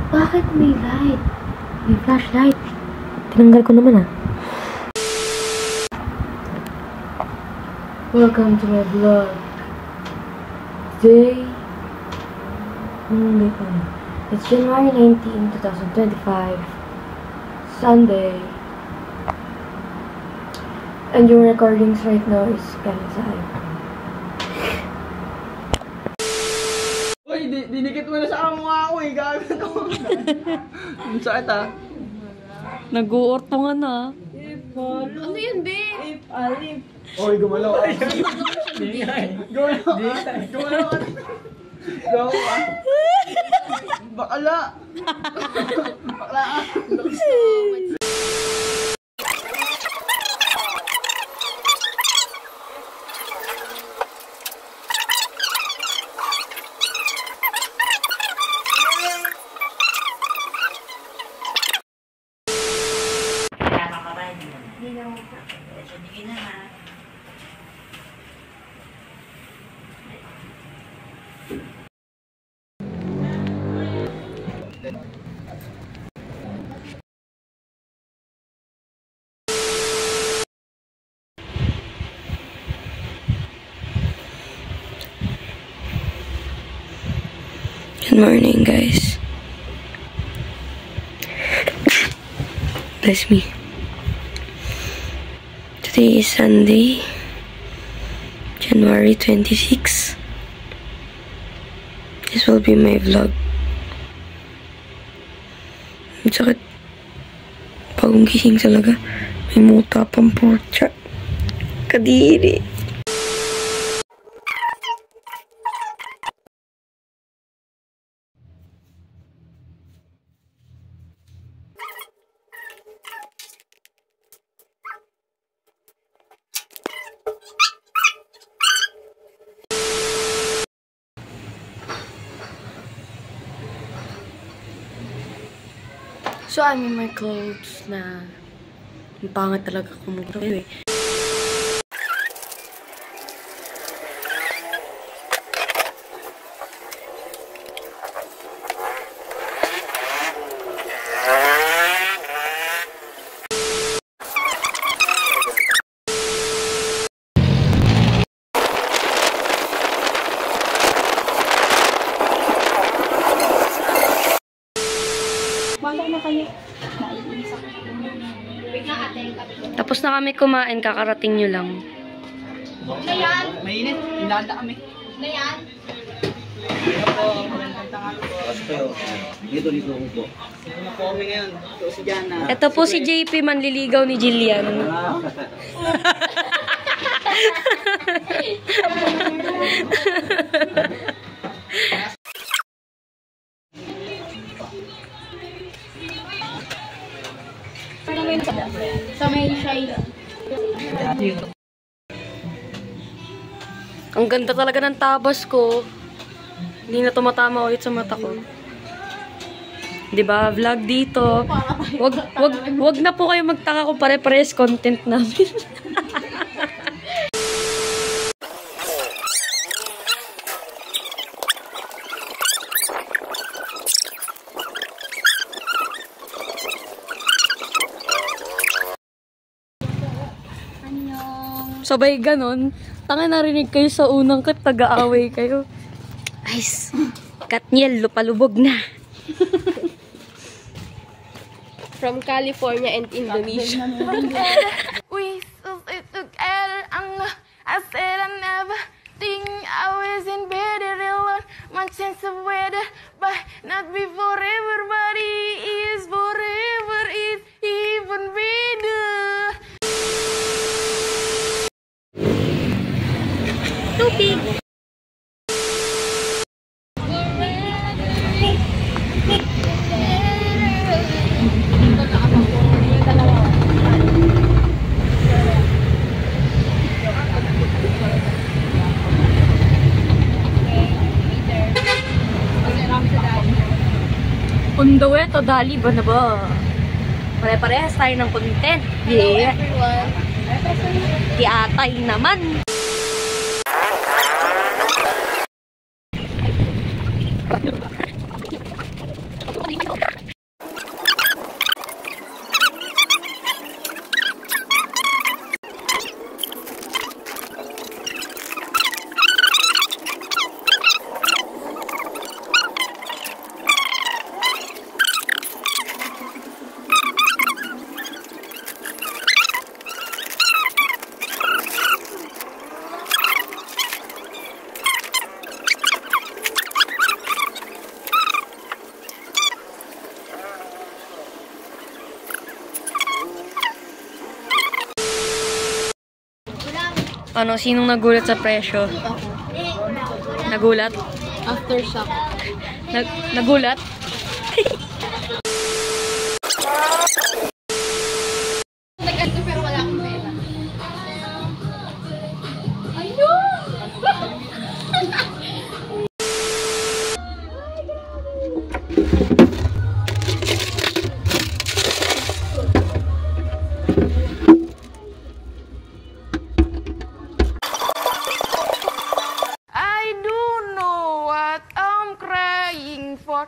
Bakit may light? May flashlight. Tinanggal ko naman ah. Welcome to my vlog. Today, it's January 19, 2025, Sunday. And yung recordings right now is galing sa iPhone. Uy, dinikit mo na sa mukha ko eh. Gagawin ko. Ang sakit ah. Nag-uortungan na. Ano yun, babe? Alip. Uy, gumalaw ka. Gumalaw ka. Gumalaw ka. Bakala. Bakala ka. Good morning, guys. Bless me. Today is Sunday, January 26. This will be my vlog. Ang sakit. Bagong gising talaga. May muta pang porcha. Kadiri. So, I'm in my clothes na ang pangat talaga kumugro. Anyway. Tapos na kami kumain, kakarating nyo lang. Na yan? Mainit, hinanda kami. Na yan? Dito po. Ano po kami ngayon? Ito si Jana. Ito po si JP, manliligaw ni Jillian. Sa may shine. Ang ganda talaga ng tabas ko. Hindi na tumatama ulit sa mata ko. 'Di ba? Vlog dito. Wag na po kayo magtaka kung pare-pares content namin. Sabay ganon. Tanga narinig kayo sa unang kat, taga-away kayo. Guys, Katniel, lupalubog na. From California and Indonesia. We so it together. I said I never think I was in bed alone. My chance of weather, but not be forever. But it is forever. It's even better. Tubig. Pundawe to dali ba na ba? Pare-parehas tayo ng content. Yeah. Di atay naman. Ano, sinong nagulat sa presyo? Nagulat? Aftershock. Nagulat? Nag-add pero wala akong pera. Ayun! I don't know what I'm crying for.